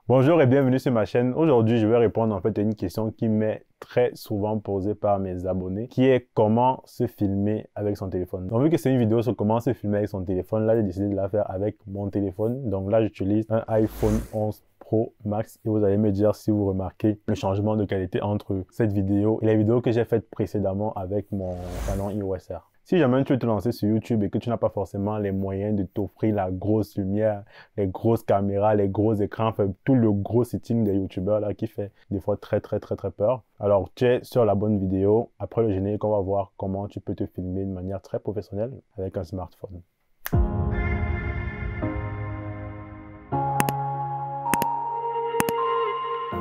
Bonjour et bienvenue sur ma chaîne. Aujourd'hui, je vais répondre à une question qui m'est très souvent posée par mes abonnés, qui est comment se filmer avec son téléphone. Donc, vu que c'est une vidéo sur comment se filmer avec son téléphone, là, j'ai décidé de la faire avec mon téléphone. Donc là, j'utilise un iPhone 11 Pro Max et vous allez me dire si vous remarquez le changement de qualité entre cette vidéo et la vidéo que j'ai faite précédemment avec mon Canon EOS R. Si jamais tu veux te lancer sur YouTube et que tu n'as pas forcément les moyens de t'offrir la grosse lumière, les grosses caméras, les gros écrans, enfin, tout le gros setting des YouTubeurs là qui fait des fois très peur. Alors tu es sur la bonne vidéo. Après le générique, on va voir comment tu peux te filmer de manière très professionnelle avec un smartphone.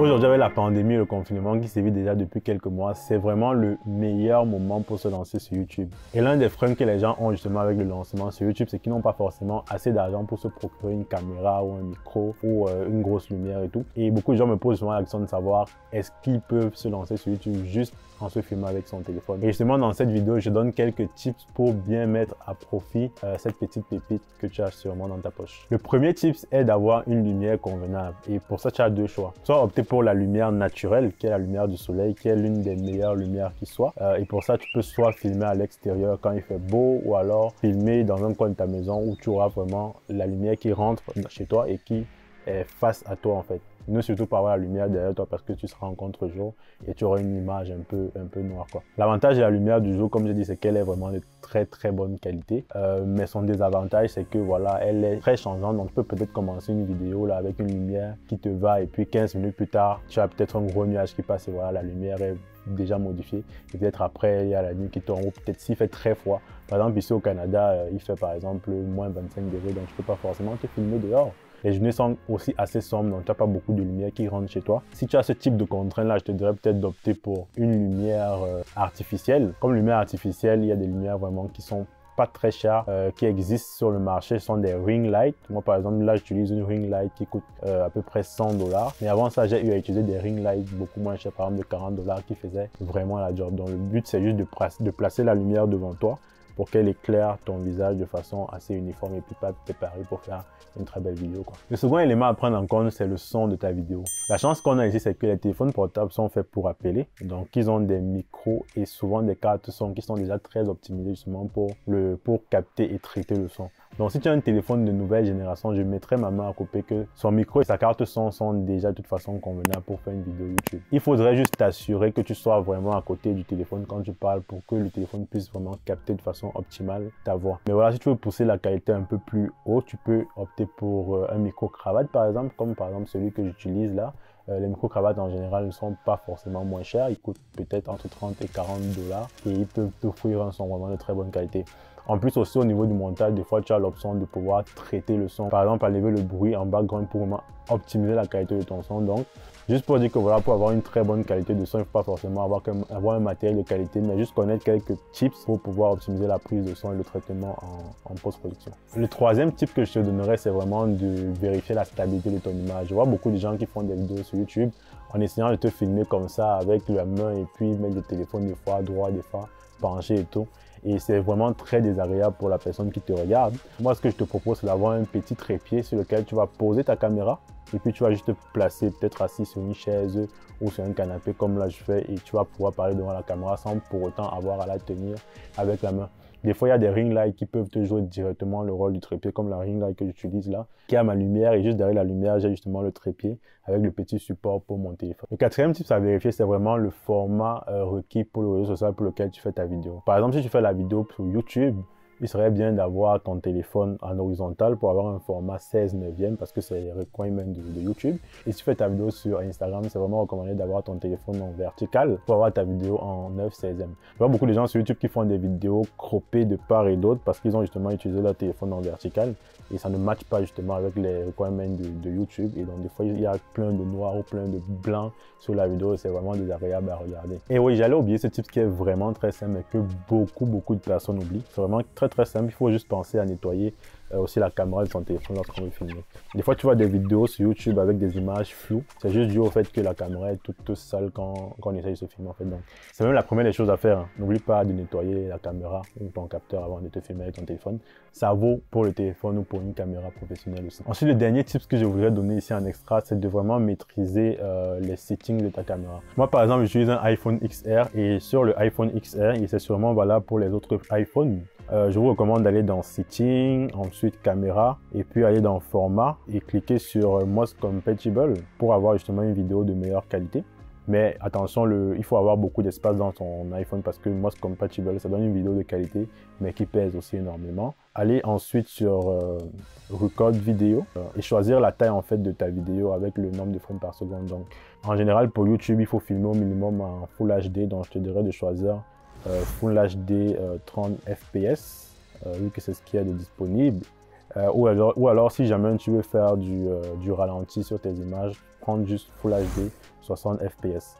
Aujourd'hui, avec la pandémie et le confinement qui sévit déjà depuis quelques mois, c'est vraiment le meilleur moment pour se lancer sur YouTube. Et l'un des freins que les gens ont justement avec le lancement sur YouTube, c'est qu'ils n'ont pas forcément assez d'argent pour se procurer une caméra ou un micro ou une grosse lumière et tout. Et beaucoup de gens me posent justement la question de savoir est-ce qu'ils peuvent se lancer sur YouTube juste en se filmant avec son téléphone. Et justement, dans cette vidéo, je donne quelques tips pour bien mettre à profit cette petite pépite que tu as sûrement dans ta poche. Le premier tips est d'avoir une lumière convenable. Et pour ça, tu as deux choix. Soit opter pour la lumière naturelle, qui est la lumière du soleil, qui est l'une des meilleures lumières qui soit. Et pour ça, tu peux soit filmer à l'extérieur quand il fait beau, ou alors filmer dans un coin de ta maison où tu auras vraiment la lumière qui rentre chez toi et qui est face à toi en fait. Ne surtout pas avoir la lumière derrière toi parce que tu seras en contre-jour et tu auras une image un peu noire quoi. L'avantage de la lumière du jour, comme je dis, c'est qu'elle est vraiment de très bonne qualité. Mais son désavantage, c'est que voilà, elle est très changeante. Donc tu peux peut-être commencer une vidéo là avec une lumière qui te va et puis 15 minutes plus tard, tu as peut-être un gros nuage qui passe et voilà, la lumière est déjà modifiée. Et peut-être après, il y a la nuit qui tombe ou peut-être s'il fait très froid. Par exemple, ici au Canada, il fait par exemple moins 25 degrés, donc tu peux pas forcément te filmer dehors. Les journées sont aussi assez sombres, donc tu n'as pas beaucoup de lumière qui rentre chez toi. Si tu as ce type de contrainte-là, je te dirais peut-être d'opter pour une lumière artificielle. Comme lumière artificielle, il y a des lumières vraiment qui sont pas très chères, qui existent sur le marché, ce sont des ring lights. Moi, par exemple, là, j'utilise une ring light qui coûte à peu près 100$. Mais avant ça, j'ai eu à utiliser des ring lights beaucoup moins chers, par exemple de 40$ qui faisaient vraiment la job. Donc, le but, c'est juste de placer la lumière devant toi pour qu'elle éclaire ton visage de façon assez uniforme et puis pas te préparer pour faire une très belle vidéo quoi. Le second élément à prendre en compte, c'est le son de ta vidéo. La chance qu'on a ici, c'est que les téléphones portables sont faits pour appeler. Donc, ils ont des micros et souvent des cartes son qui sont déjà très optimisées justement pour capter et traiter le son. Donc, si tu as un téléphone de nouvelle génération, je mettrai ma main à couper que son micro et sa carte son sont déjà de toute façon convenables pour faire une vidéo YouTube. Il faudrait juste t'assurer que tu sois vraiment à côté du téléphone quand tu parles pour que le téléphone puisse vraiment capter de façon optimale ta voix. Mais voilà, si tu veux pousser la qualité un peu plus haut, tu peux opter pour un micro-cravate par exemple, comme par exemple celui que j'utilise là. Les micro-cravates en général ne sont pas forcément moins chers, ils coûtent peut-être entre 30 et 40$ et ils peuvent t'offrir un son vraiment de très bonne qualité. En plus aussi au niveau du montage, des fois tu as l'option de pouvoir traiter le son. Par exemple, enlever le bruit en background pour vraiment optimiser la qualité de ton son. Donc, juste pour dire que voilà, pour avoir une très bonne qualité de son, il ne faut pas forcément avoir un matériel de qualité, mais juste connaître quelques tips pour pouvoir optimiser la prise de son et le traitement en post-production. Le troisième tip que je te donnerais, c'est vraiment de vérifier la stabilité de ton image. Je vois beaucoup de gens qui font des vidéos sur YouTube en essayant de te filmer comme ça avec la main et puis mettre le téléphone des fois à droite, des fois penché et tout. Et c'est vraiment très désagréable pour la personne qui te regarde. Moi, ce que je te propose, c'est d'avoir un petit trépied sur lequel tu vas poser ta caméra et puis tu vas juste te placer peut-être assis sur une chaise ou sur un canapé comme là je fais et tu vas pouvoir parler devant la caméra sans pour autant avoir à la tenir avec la main. Des fois, il y a des ring lights qui peuvent te jouer directement le rôle du trépied, comme la ring light que j'utilise là, qui a ma lumière et juste derrière la lumière, j'ai justement le trépied avec le petit support pour mon téléphone. Le quatrième type à vérifier, c'est vraiment le format requis pour le réseau social pour lequel tu fais ta vidéo. Par exemple, si tu fais la vidéo sur YouTube, il serait bien d'avoir ton téléphone en horizontal pour avoir un format 16:9 parce que c'est les requirements de YouTube. Et si tu fais ta vidéo sur Instagram, c'est vraiment recommandé d'avoir ton téléphone en vertical pour avoir ta vidéo en 9/16. Je vois beaucoup de gens sur YouTube qui font des vidéos croppées de part et d'autre parce qu'ils ont justement utilisé leur téléphone en vertical et ça ne matche pas justement avec les requirements de YouTube. Et donc des fois, il y a plein de noir ou plein de blanc sur la vidéo et c'est vraiment désagréable à regarder. Et oui, j'allais oublier ce type qui est vraiment très simple mais que beaucoup de personnes oublient. C'est vraiment très très simple. Il faut juste penser à nettoyer aussi la caméra de son téléphone lorsqu'on veut filmer. Des fois, tu vois des vidéos sur YouTube avec des images floues. C'est juste dû au fait que la caméra est toute sale quand on essaye de se filmer en fait. Donc, c'est même la première des choses à faire. Hein. N'oublie pas de nettoyer la caméra ou ton capteur avant de te filmer avec ton téléphone. Ça vaut pour le téléphone ou pour une caméra professionnelle aussi. Ensuite, le dernier tip que je voudrais donner ici en extra, c'est de vraiment maîtriser les settings de ta caméra. Moi, par exemple, j'utilise un iPhone XR et sur le iPhone XR, et c'est sûrement valable pour les autres iPhones, je vous recommande d'aller dans Settings, ensuite Caméra, et puis aller dans Format et cliquer sur Most Compatible pour avoir justement une vidéo de meilleure qualité. Mais attention, il faut avoir beaucoup d'espace dans ton iPhone parce que Most Compatible, ça donne une vidéo de qualité, mais qui pèse aussi énormément. Allez ensuite sur Record Vidéo et choisir la taille en fait de ta vidéo avec le nombre de frames par seconde. Donc, en général, pour YouTube, il faut filmer au minimum en Full HD, donc je te dirais de choisir Full HD 30 fps, vu que c'est ce qu'il y a de disponible. Ou alors, si jamais tu veux faire du ralenti sur tes images, prendre juste Full HD 60 fps.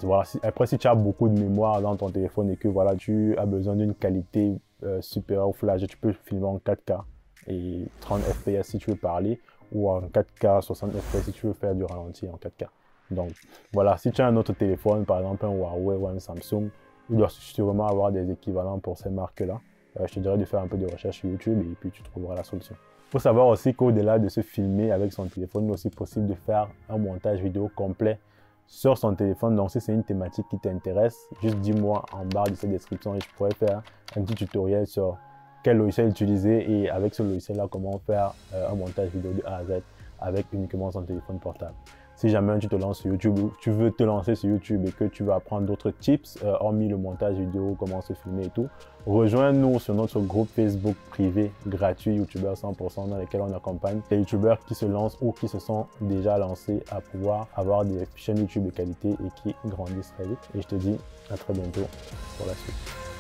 Voilà, après, si tu as beaucoup de mémoire dans ton téléphone et que voilà, tu as besoin d'une qualité supérieure au Full HD, tu peux filmer en 4K et 30 fps si tu veux parler, ou en 4K 60 fps si tu veux faire du ralenti en 4K. Donc voilà, si tu as un autre téléphone, par exemple un Huawei ou un Samsung, il doit sûrement avoir des équivalents pour ces marques-là. Je te dirais de faire un peu de recherche sur YouTube et puis tu trouveras la solution. Il faut savoir aussi qu'au-delà de se filmer avec son téléphone, il est aussi possible de faire un montage vidéo complet sur son téléphone. Donc si c'est une thématique qui t'intéresse, juste dis-moi en barre de cette description et je pourrais faire un petit tutoriel sur quel logiciel utiliser et avec ce logiciel-là, comment faire un montage vidéo de A à Z avec uniquement son téléphone portable. Si jamais tu te lances sur YouTube, tu veux te lancer sur YouTube et que tu veux apprendre d'autres tips, hormis le montage vidéo, comment se filmer et tout, rejoins-nous sur notre groupe Facebook privé gratuit YouTubeur 100% dans lequel on accompagne les YouTubeurs qui se lancent ou qui se sont déjà lancés à pouvoir avoir des chaînes YouTube de qualité et qui grandissent très vite. Et je te dis à très bientôt pour la suite.